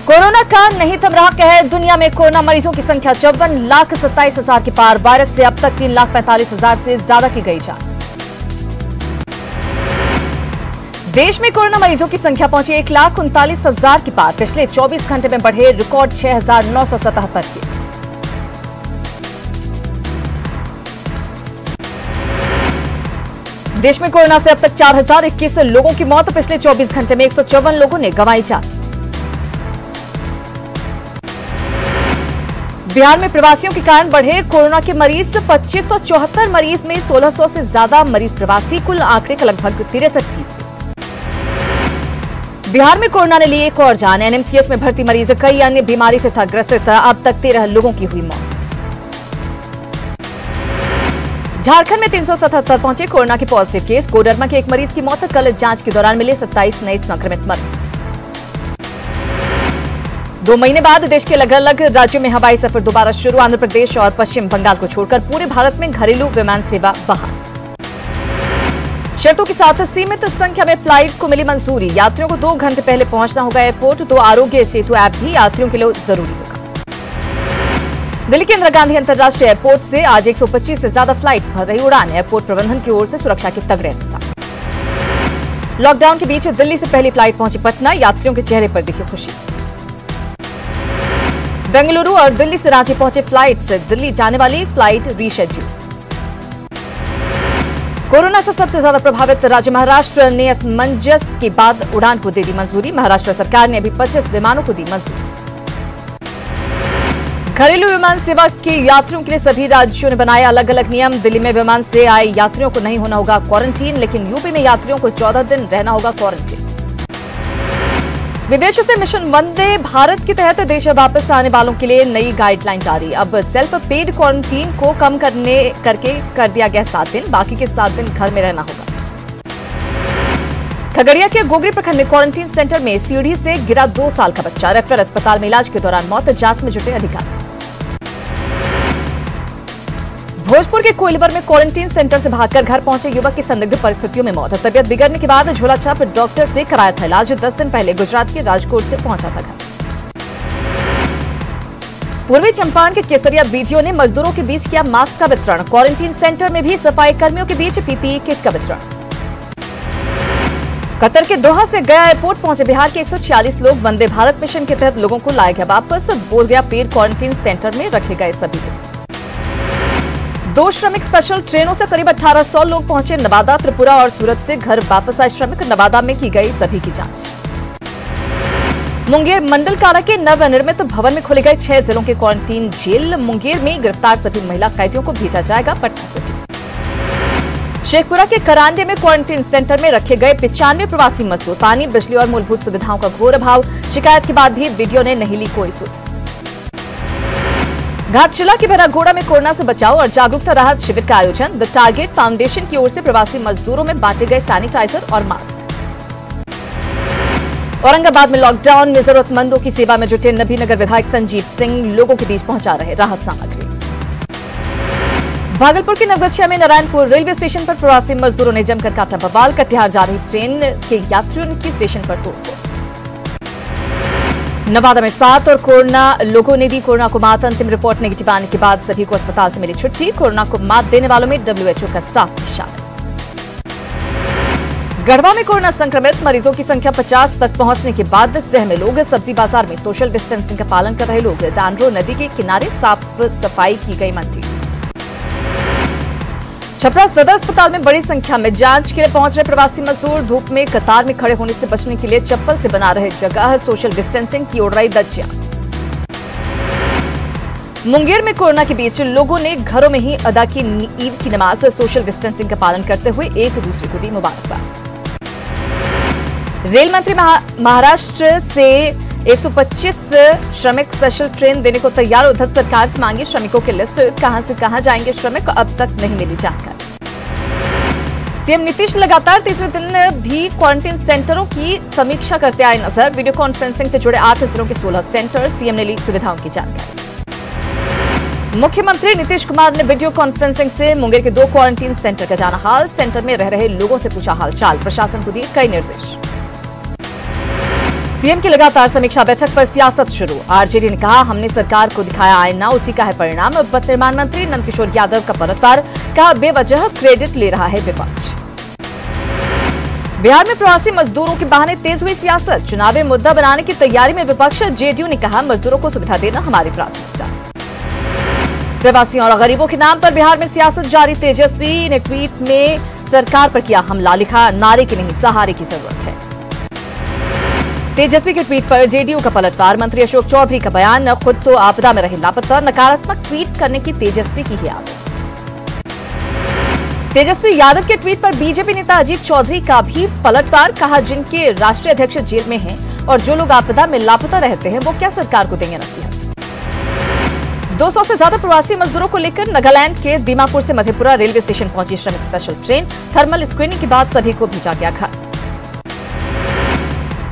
Corona का नहीं थम रहा कहर। दुनिया में कोरोना मरीजों की संख्या 54,27,000 के पार। वायरस से अब तक 3,45,000 से ज्यादा की गई जान। देश में कोरोना मरीजों की संख्या पहुंची 1,39,000 के पार। पिछले 24 घंटे में बढ़े रिकॉर्ड 6,977 केस। देश में कोरोना से अब तक 4,021 लोगों की मौत। पिछले 24 घंटे में 154 लोगों ने गंवाई जान। बिहार में प्रवासियों के कारण बढ़े कोरोना के मरीज। 2574 मरीज में 1600 से ज्यादा मरीज प्रवासी। कुल आंकड़े का लगभग 63%। बिहार में कोरोना ने ली एक और जान। एनएमसीएच में भर्ती मरीज कई अन्य बीमारी से था ग्रसित। अब तक 13 लोगों की हुई मौत। झारखंड में 377 पहुंचे कोरोना के पॉजिटिव केस। कोडरमा के एक मरीज की मौत। कल जांच के दौरान मिले 27 नए संक्रमित मरीज। 2 महीने बाद देश के अलग अलग राज्यों में हवाई सफर दोबारा शुरू। आंध्र प्रदेश और पश्चिम बंगाल को छोड़कर पूरे भारत में घरेलू विमान सेवा बहाल। शर्तों के साथ सीमित संख्या में फ्लाइट को मिली मंजूरी। यात्रियों को 2 घंटे पहले पहुंचना होगा एयरपोर्ट। तो आरोग्य सेतु ऐप भी यात्रियों के लिए जरूरी होगा। दिल्ली के इंदिरा गांधी अंतर्राष्ट्रीय एयरपोर्ट से आज 125 से ज्यादा फ्लाइट भर रही उड़ान। एयरपोर्ट प्रबंधन की ओर से सुरक्षा के तगड़े इंतजाम। लॉकडाउन के बीच दिल्ली से पहली फ्लाइट पहुंची पटना। यात्रियों के चेहरे पर दिखी खुशी। बेंगलुरु और दिल्ली से रांची पहुंचे फ्लाइट से दिल्ली जाने वाली फ्लाइट रीशेड्यूल। कोरोना से सबसे ज्यादा प्रभावित राज्य महाराष्ट्र ने असमंजस के बाद उड़ान को दे दी मंजूरी। महाराष्ट्र सरकार ने अभी 25 विमानों को दी मंजूरी। घरेलू विमान सेवा के यात्रियों के लिए सभी राज्यों ने बनाए अलग अलग नियम। दिल्ली में विमान से आए यात्रियों को नहीं होना होगा क्वारंटीन, लेकिन यूपी में यात्रियों को 14 दिन रहना होगा क्वारंटीन। विदेश से मिशन वंदे भारत के तहत देश वापस आने वालों के लिए नई गाइडलाइन जारी। अब सेल्फ पेड क्वारंटीन को कम करके कर दिया गया 7 दिन। बाकी के 7 दिन घर में रहना होगा। खगड़िया के गोगरी प्रखंड में क्वारंटीन सेंटर में सीढ़ी से गिरा 2 साल का बच्चा। रेफर अस्पताल में इलाज के दौरान मौत। जांच में जुटे अधिकारी। भोजपुर के कोइलवर में क्वारंटीन सेंटर से भागकर घर पहुंचे युवक की संदिग्ध परिस्थितियों में मौत। तबियत बिगड़ने के बाद झोलाछाप डॉक्टर से कराया था इलाज। 10 दिन पहले गुजरात के राजकोट से पहुंचा था घर। पूर्वी चंपारण के केसरिया बीडीओ ने मजदूरों के बीच किया मास्क का वितरण। क्वारंटीन सेंटर में भी सफाई कर्मियों के बीच पीपीई किट का वितरण। कतर के दोहा से गया एयरपोर्ट पहुंचे बिहार के 146 लोग। वंदे भारत मिशन के तहत लोगों को लाया गया वापस। बोल गया पेड क्वारंटीन सेंटर में रखे गए सभी लोग। 2 श्रमिक स्पेशल ट्रेनों से करीब 1800 लोग पहुंचे नवादा। त्रिपुरा और सूरत से घर वापस आए श्रमिक। नवादा में की गई सभी की जांच। मुंगेर मंडल कारा के नवनिर्मित भवन में खोले गए 6 जिलों के क्वारंटीन जेल। मुंगेर में गिरफ्तार सभी महिला कैदियों को भेजा जाएगा पटना सिटी। शेखपुरा के करांडे में क्वारंटीन सेंटर में रखे गए 95 प्रवासी मजदूर। पानी, बिजली और मूलभूत सुविधाओं का घोर अभाव। शिकायत के बाद भी वीडियो ने नहीं ली कोई सुध। घाटशिला के भराघोड़ा में कोरोना से बचाव और जागरूकता राहत शिविर का आयोजन। द टारगेट फाउंडेशन की ओर से प्रवासी मजदूरों में बांटे गए सैनिटाइजर और मास्क। औरंगाबाद में लॉकडाउन में जरूरतमंदों की सेवा में जुटे नबीनगर विधायक संजीव सिंह लोगों के बीच पहुंचा रहे राहत सामग्री। भागलपुर के नवगछिया में नारायणपुर रेलवे स्टेशन पर प्रवासी मजदूरों ने जमकर काटा बवाल। कटिहार जा रही ट्रेन के यात्रियों की स्टेशन पर तोड़फोड़। नवादा में 7 और कोरोना लोगों ने दी कोरोना को मात। अंतिम रिपोर्ट नेगेटिव आने के बाद सभी को अस्पताल से मिली छुट्टी। कोरोना को मात देने वालों में WHO का स्टाफ भी शामिल। गढ़वा में कोरोना संक्रमित मरीजों की संख्या 50 तक पहुंचने के बाद सहमे लोग। सब्जी बाजार में सोशल डिस्टेंसिंग का पालन कर रहे लोग। दानरो नदी के किनारे साफ सफाई की गई मंडी। छपरा सदर अस्पताल में बड़ी संख्या में जांच के लिए पहुंच रहे प्रवासी मजदूर। धूप में कतार में खड़े होने से बचने के लिए चप्पल से बना रहे जगह। सोशल डिस्टेंसिंग की उड़ रही धज्जियां। मुंगेर में कोरोना के बीच लोगों ने घरों में ही अदा की ईद की नमाज। सोशल डिस्टेंसिंग का पालन करते हुए एक दूसरे को दी मुबारकबाद। रेल मंत्री महाराष्ट्र से 125 श्रमिक स्पेशल ट्रेन देने को तैयार। उद्धव सरकार से मांगी श्रमिकों की लिस्ट। कहां से कहां जाएंगे श्रमिक, अब तक नहीं मिली जानकारी। सीएम नीतीश लगातार तीसरे दिन भी क्वारंटीन सेंटरों की समीक्षा करते आए नजर। वीडियो कॉन्फ्रेंसिंग से जुड़े 8 जिलों के 16 सेंटर। सीएम ने ली सुविधाओं की जानकारी। मुख्यमंत्री नीतीश कुमार ने वीडियो कॉन्फ्रेंसिंग से मुंगेर के 2 क्वारंटीन सेंटर का जाना हाल। सेंटर में रह रहे लोगों से पूछा हालचाल। प्रशासन को दिए कई निर्देश। सीएम की लगातार समीक्षा बैठक पर सियासत शुरू। आरजेडी ने कहा, हमने सरकार को दिखाया आईना, उसी का है परिणाम। पथ निर्माण मंत्री नंदकिशोर यादव का पलटवार, कहा बेवजह क्रेडिट ले रहा है विपक्ष। बिहार में प्रवासी मजदूरों के बहाने तेज हुई सियासत, चुनावी मुद्दा बनाने की तैयारी में विपक्ष। जेडीयू ने कहा, मजदूरों को सुविधा देना हमारी प्राथमिकता। प्रवासियों और गरीबों के नाम पर बिहार में सियासत जारी। तेजस्वी ने ट्वीट में सरकार पर किया हमला, लिखा नारे की नहीं सहारे की जरूरत है। तेजस्वी के ट्वीट पर जेडीयू का पलटवार। मंत्री अशोक चौधरी का बयान, खुद तो आपदा में रहे लापता, नकारात्मक ट्वीट करने की तेजस्वी की है आदत। तेजस्वी यादव के ट्वीट पर बीजेपी नेता अजीत चौधरी का भी पलटवार, कहा जिनके राष्ट्रीय अध्यक्ष जेल में हैं और जो लोग आपदा में लापता रहते हैं वो क्या सरकार को देंगे नसीहत। 200 से ज्यादा प्रवासी मजदूरों को लेकर नागालैंड के दीमापुर से मधेपुरा रेलवे स्टेशन पहुंची श्रमिक स्पेशल ट्रेन। थर्मल स्क्रीनिंग के बाद सभी को भेजा गया घर।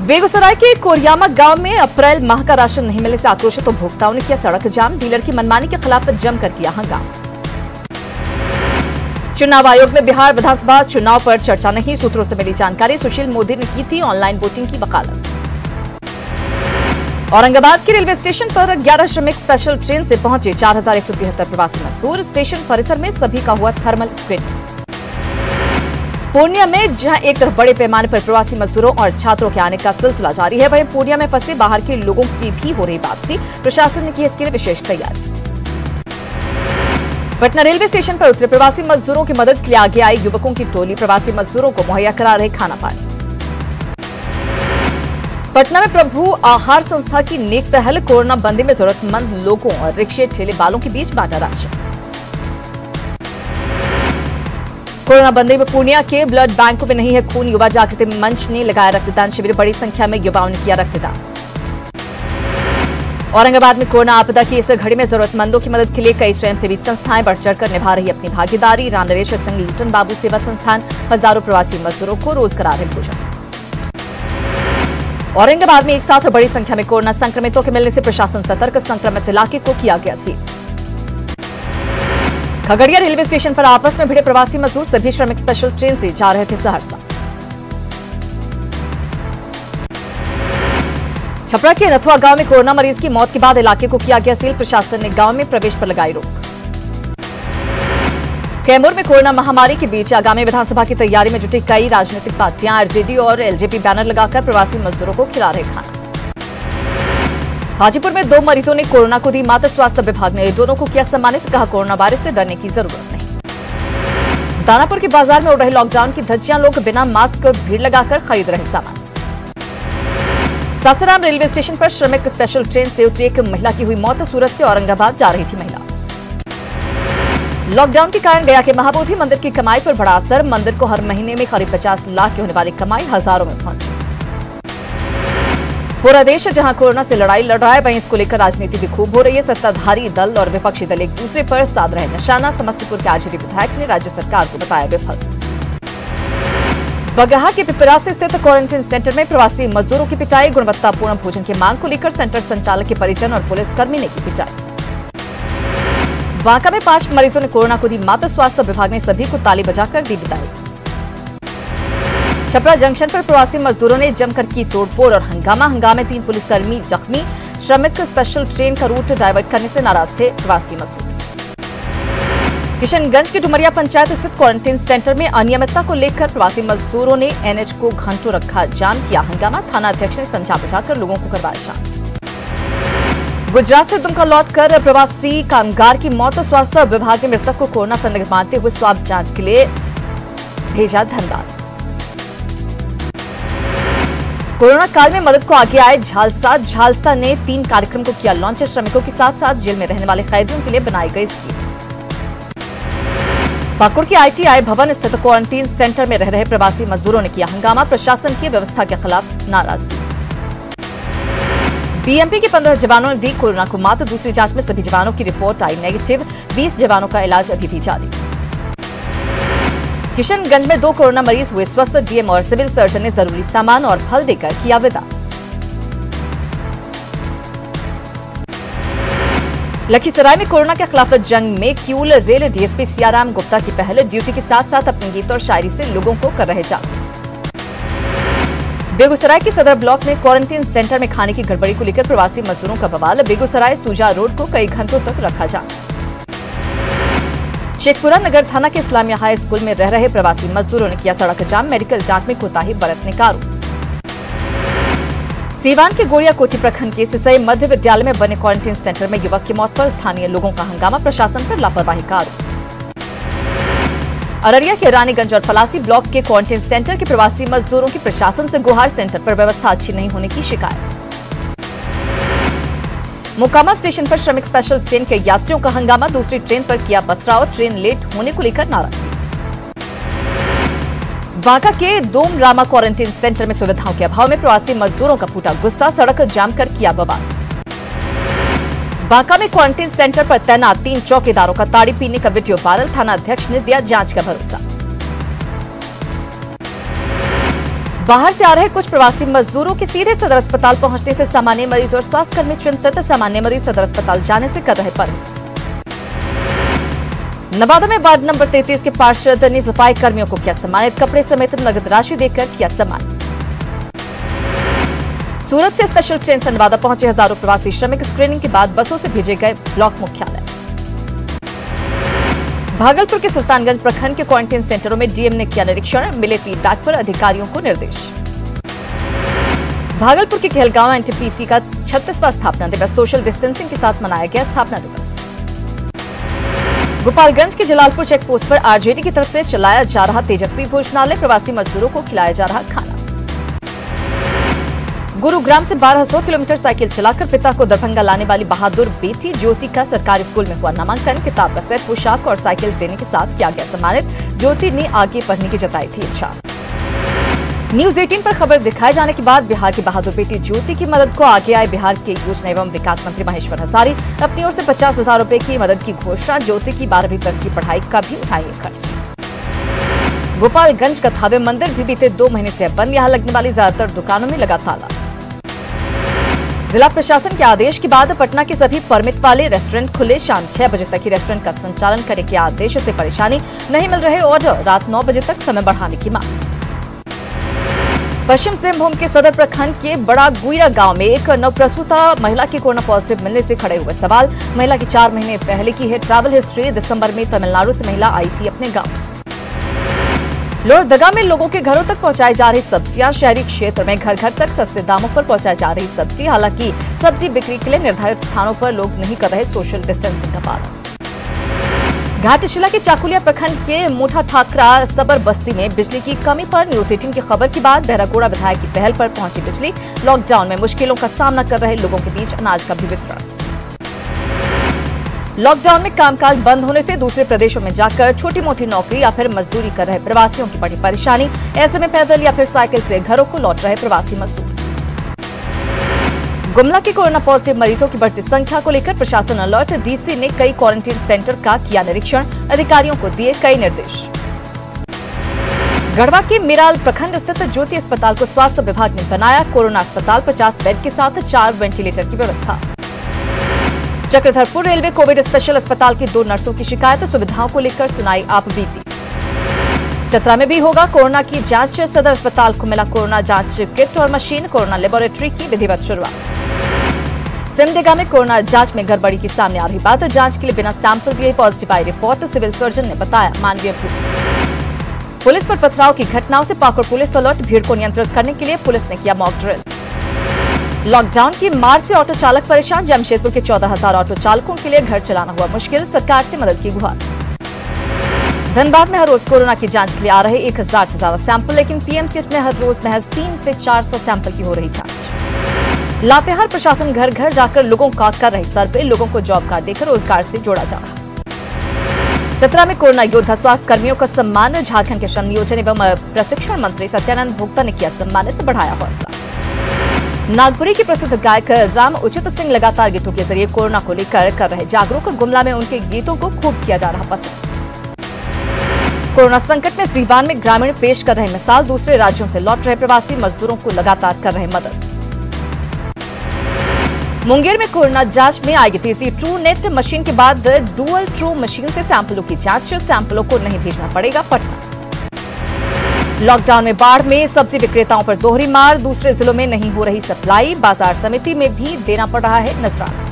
बेगूसराय के कोरियामा गांव में अप्रैल माह का राशन नहीं मिलने से आक्रोशित उपभोक्ताओं ने किया सड़क जाम। डीलर की मनमानी के खिलाफ जमकर किया हंगामा। चुनाव आयोग में बिहार विधानसभा चुनाव पर चर्चा नहीं, सूत्रों से मिली जानकारी। सुशील मोदी ने की थी ऑनलाइन वोटिंग की वकालत। औरंगाबाद के रेलवे स्टेशन पर 11 श्रमिक स्पेशल ट्रेन से पहुंचे 4173 प्रवासी मजदूर। स्टेशन परिसर में सभी का हुआ थर्मल स्क्रीनिंग। पूर्णिया में जहां एक तरफ बड़े पैमाने पर प्रवासी मजदूरों और छात्रों के आने का सिलसिला जारी है, वहीं पूर्णिया में फंसे बाहर के लोगों की भी हो रही वापसी। प्रशासन ने की इसके लिए विशेष तैयारी। पटना रेलवे स्टेशन पर उतरे प्रवासी मजदूरों की मदद के लिए आगे आई युवकों की टोली। प्रवासी मजदूरों को मुहैया करा रहे खाना पानी। पटना में प्रभु आहार संस्था की नेक पहल, कोरोना बंदी में जरूरतमंद लोगों और रिक्शे ठेले वालों के बीच बांटा राशन। कोरोना बंदी में पूर्णिया के ब्लड बैंकों में नहीं है खून, युवा जागृति मंच ने लगाया रक्तदान शिविर। बड़ी संख्या में युवाओं ने किया रक्तदान। औरंगाबाद में कोरोना आपदा की इस घड़ी में जरूरतमंदों की मदद के लिए कई स्वयंसेवी संस्थाएं बढ़ चढ़कर निभा रही अपनी भागीदारी। राम नरेश्वर संघ लुटन बाबू सेवा संस्थान हजारों प्रवासी मजदूरों को रोज करा रहे भोजन। औरंगाबाद में एक साथ बड़ी संख्या में कोरोना संक्रमितों के मिलने से प्रशासन सतर्क, संक्रमित इलाके को किया गया सील। खगड़िया रेलवे स्टेशन पर आपस में भिड़े प्रवासी मजदूर, सभी श्रमिक स्पेशल ट्रेन से जा रहे थे सहरसा। छपरा के नथुआ गांव में कोरोना मरीज की मौत के बाद इलाके को किया गया सील। प्रशासन ने गांव में प्रवेश पर लगाई रोक। कैमूर में कोरोना महामारी के बीच आगामी विधानसभा की तैयारी में जुटी कई राजनीतिक पार्टियां। आरजेडी और एलजेपी बैनर लगाकर प्रवासी मजदूरों को खिला रहे खाना। हाजीपुर में 2 मरीजों ने कोरोना को दी मात। स्वास्थ्य विभाग ने दोनों को किया सम्मानित, कहा कोरोना वायरस से डरने की जरूरत नहीं। दानापुर के बाजार में उड़ रहे लॉकडाउन की धज्जियां, लोग बिना मास्क भीड़ लगाकर खरीद रहे सामान। सासाराम रेलवे स्टेशन पर श्रमिक स्पेशल ट्रेन से उतरी एक महिला की हुई मौत। सूरत से औरंगाबाद जा रही थी महिला। लॉकडाउन के कारण गया के महाबोधि मंदिर की कमाई पर बड़ा असर। मंदिर को हर महीने में करीब 50 लाख की होने वाली कमाई हजारों में पहुंची। पूरा देश जहां कोरोना से लड़ाई लड़ रहा है, वहीं इसको लेकर राजनीति भी खूब हो रही है। सत्ताधारी दल और विपक्षी दल एक दूसरे पर साध रहे निशाना। समस्तीपुर के आरजेडी विधायक ने राज्य सरकार को बताया विफल। बगहा के पिपरा से स्थित क्वारंटीन सेंटर में प्रवासी मजदूरों की पिटाई। गुणवत्तापूर्ण भोजन की मांग को लेकर सेंटर संचालक के परिजन और पुलिसकर्मी ने की पिटाई। बांका में 5 मरीजों ने कोरोना को दी मात। स्वास्थ्य विभाग ने सभी को ताली बजाकर दी विदाई। छपरा जंक्शन पर प्रवासी मजदूरों ने जमकर की तोड़फोड़ और हंगामे 3 पुलिसकर्मी जख्मी। श्रमिक स्पेशल ट्रेन का रूट डायवर्ट करने से नाराज थे प्रवासी मजदूर। किशनगंज के डुमरिया पंचायत स्थित क्वारंटीन सेंटर में अनियमितता को लेकर प्रवासी मजदूरों ने एनएच को घंटों रखा जाम, किया हंगामा। थाना अध्यक्ष ने समझा बुझाकर लोगों को करवाया शांत। गुजरात से दुमका लौटकर प्रवासी कामगार की मौत। स्वास्थ्य विभाग ने मृतक को कोरोना संदिग्ध मानते हुए स्वाब जांच के लिए भेजा धनबाद। कोरोना काल में मदद को आगे आए झालसा ने 3 कार्यक्रम को किया लॉन्च। श्रमिकों के साथ साथ जेल में रहने वाले कैदियों के लिए बनाई गई स्कीम। पाकुड़ के आईटीआई भवन स्थित क्वारंटीन सेंटर में रह रहे प्रवासी मजदूरों ने किया हंगामा। प्रशासन की व्यवस्था के खिलाफ नाराजगी। बीएमपी के 15 जवानों ने दी कोरोना को मात। दूसरी जांच में सभी जवानों की रिपोर्ट आई नेगेटिव। 20 जवानों का इलाज अभी भी जारी। किशनगंज में 2 कोरोना मरीज हुए स्वस्थ। डीएम और सिविल सर्जन ने जरूरी सामान और फल देकर किया विदा। लखीसराय में कोरोना के खिलाफ जंग में क्यूल रेल डीएसपी सियाराम गुप्ता की पहल। ड्यूटी के साथ साथ अपने गीत और शायरी से लोगों को कर रहे जागरूक। बेगूसराय के सदर ब्लॉक में क्वारंटीन सेंटर में खाने की गड़बड़ी को लेकर प्रवासी मजदूरों का बवाल। बेगूसराय सूजा रोड को कई घंटों तक रखा जाम। शेखपुरा नगर थाना के इस्लामिया हाई स्कूल में रह रहे प्रवासी मजदूरों ने किया सड़क जाम। मेडिकल जांच में कोताही बरतने का आरोप। सीवान के गोड़िया कोठी प्रखंड के सिसई मध्य विद्यालय में बने क्वारंटीन सेंटर में युवक की मौत पर स्थानीय लोगों का हंगामा। प्रशासन पर लापरवाही का आरोप। अररिया के रानीगंज और पलासी ब्लॉक के क्वारंटीन सेंटर के प्रवासी मजदूरों की प्रशासन से गुहार। सेंटर पर व्यवस्था अच्छी नहीं होने की शिकायत। मोकामा स्टेशन पर श्रमिक स्पेशल ट्रेन के यात्रियों का हंगामा। दूसरी ट्रेन पर किया पथराव। ट्रेन लेट होने को लेकर नाराजगी। बांका के दोम रामा क्वारंटीन सेंटर में सुविधाओं के अभाव में प्रवासी मजदूरों का फूटा गुस्सा। सड़क जाम कर किया बवाल। बांका में क्वारंटीन सेंटर पर तैनात 3 चौकीदारों का ताड़ी पीने का वीडियो वायरल। थाना अध्यक्ष ने दिया जांच का भरोसा। बाहर से आ रहे कुछ प्रवासी मजदूरों के सीधे सदर अस्पताल पहुंचने से सामान्य मरीज और स्वास्थ्यकर्मी चिंतित। सामान्य मरीज सदर अस्पताल जाने से कर रहे परहेज। नवादा में वार्ड नंबर 33 के पार्षद ने सफाई कर्मियों को किया सम्मानित। कपड़े समेत नगद राशि देकर किया सम्मान। सूरत से स्पेशल ट्रेन से नवादा पहुंचे हजारों प्रवासी श्रमिक। स्क्रीनिंग के बाद बसों से भेजे गए ब्लॉक मुख्यालय। भागलपुर के सुल्तानगंज प्रखंड के क्वारंटीन सेंटरों में डीएम ने किया निरीक्षण। मिले फीडबैक पर अधिकारियों को निर्देश। भागलपुर के कहलगांव एनटीपीसी का 36वां स्थापना दिवस सोशल डिस्टेंसिंग के साथ मनाया गया स्थापना दिवस। गोपालगंज के जलालपुर चेक पोस्ट पर आरजेडी की तरफ से चलाया जा रहा तेजस्वी भोजनालय। प्रवासी मजदूरों को खिलाया जा रहा खाना। गुरुग्राम से 1200 किलोमीटर साइकिल चलाकर पिता को दरभंगा लाने वाली बहादुर बेटी ज्योति का सरकारी स्कूल में हुआ नामांकन। किताब का सेट, पोशाक और साइकिल देने के साथ किया गया सम्मानित। ज्योति ने आगे पढ़ने की जताई थी इच्छा। न्यूज 18 पर खबर दिखाए जाने के बाद बिहार की बहादुर बेटी ज्योति की मदद को आगे आए बिहार के योजना एवं विकास मंत्री महेश्वर हजारी। अपनी ओर से 50,000 रुपए की मदद की घोषणा। ज्योति की 12वीं तक की पढ़ाई का भी उठाएंगे खर्च। गोपालगंज का थावे मंदिर भी बीते 2 महीने से बंद। यहां लगने वाली ज्यादातर दुकानों में लगा ताला। जिला प्रशासन के आदेश के बाद पटना के सभी परमिट वाले रेस्टोरेंट खुले। शाम 6 बजे तक ही रेस्टोरेंट का संचालन करने के आदेश से परेशानी। नहीं मिल रहे ऑर्डर। रात 9 बजे तक समय बढ़ाने की मांग। पश्चिम सिंहभूम के सदर प्रखंड के बड़ा गुईरा गांव में एक नवप्रसूता महिला की कोरोना पॉजिटिव मिलने से खड़े हुए सवाल। महिला की 4 महीने पहले की है ट्रैवल हिस्ट्री। दिसंबर में तमिलनाडु से महिला आई थी अपने गांव। लोहरदगा में लोगों के घरों तक पहुंचाई जा रही सब्जियां। शहरी क्षेत्र में घर घर तक सस्ते दामों पर पहुंचाई जा रही सब्जी। हालांकि सब्जी बिक्री के लिए निर्धारित स्थानों पर लोग नहीं कर रहे सोशल डिस्टेंसिंग का पालन। घाटशिला के चाकुलिया प्रखंड के मोटा ठाकरा सबर बस्ती में बिजली की कमी पर न्यूज 18 की खबर के बाद बहरागोड़ा विधायक की पहल पर पहुंची बिजली। लॉकडाउन में मुश्किलों का सामना कर रहे लोगों के बीच अनाज का भी वितरण। लॉकडाउन में कामकाज बंद होने से दूसरे प्रदेशों में जाकर छोटी मोटी नौकरी या फिर मजदूरी कर रहे प्रवासियों की बड़ी परेशानी। ऐसे में पैदल या फिर साइकिल से घरों को लौट रहे प्रवासी मजदूर। गुमला के कोरोना पॉजिटिव मरीजों की बढ़ती संख्या को लेकर प्रशासन अलर्ट। डीसी ने कई क्वारंटीन सेंटर का किया निरीक्षण। अधिकारियों को दिए कई निर्देश। गढ़वा के मिराल प्रखंड स्थित ज्योति अस्पताल को स्वास्थ्य विभाग ने बनाया कोरोना अस्पताल। 50 बेड के साथ 4 वेंटिलेटर की व्यवस्था। चक्रधरपुर रेलवे कोविड स्पेशल अस्पताल की 2 नर्सों की शिकायत। सुविधाओं को लेकर सुनाई आप बीती। चतरा में भी होगा कोरोना की जांच। सदर अस्पताल को मिला कोरोना जांच किट और मशीन। कोरोना लेबोरेटरी की विधिवत शुरुआत। सिमडेगा में कोरोना जांच में गड़बड़ी की सामने आ रही बात। जांच के लिए बिना सैंपल दिए पॉजिटिव आई रिपोर्ट। सिविल सर्जन ने बताया मानवीय भूल। पुलिस पर पथराव की घटनाओं से पाकुड़ पुलिस अलर्ट। भीड़ को नियंत्रित करने के लिए पुलिस ने किया मॉक ड्रिल। लॉकडाउन की मार से ऑटो चालक परेशान। जमशेदपुर के 14,000 ऑटो चालकों के लिए घर चलाना हुआ मुश्किल। सरकार से मदद की गुहार। धनबाद में हर रोज कोरोना की जांच के लिए आ रहे 1000 से ज्यादा सैंपल। लेकिन पीएमसीएच में हर रोज महज 3 से 400 सैंपल की हो रही जांच। लातेहार प्रशासन घर घर जाकर लोगों का कर रही सर्वे। लोगों को जॉब कार्ड देकर रोजगार से जोड़ा जा रहा। चतरा में कोरोना योद्धा स्वास्थ्य कर्मियों का सम्मान। झारखंड के श्रम नियोजन एवं प्रशिक्षण मंत्री सत्यानंद भोक्ता ने किया सम्मानित। बढ़ाया हौसला। नागपुरी के प्रसिद्ध गायक राम उचित सिंह लगातार गीतों के जरिए कोरोना को लेकर कर रहे जागरूक। गुमला में उनके गीतों को खूब किया जा रहा पसंद। कोरोना संकट में सीवान में ग्रामीण पेश कर रहे मिसाल। दूसरे राज्यों से लौट रहे प्रवासी मजदूरों को लगातार कर रहे मदद। मुंगेर में कोरोना जांच में आएगी तेजी। ट्रू नेट मशीन के बाद डुअल ट्रू मशीन से सैंपलों की जांच। सैंपलों को नहीं भेजना पड़ेगा पटना। लॉकडाउन में बाढ़ में सब्जी विक्रेताओं पर दोहरी मार, दूसरे जिलों में नहीं हो रही सप्लाई, बाजार समिति में भी देना पड़ रहा है नजराना।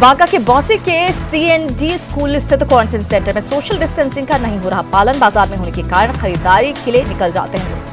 बांका के बौंसी के CND स्कूल स्थित क्वारंटाइन सेंटर में सोशल डिस्टेंसिंग का नहीं हो रहा पालन, बाजार में होने के कारण खरीदारी के लिए निकल जाते हैं लोग।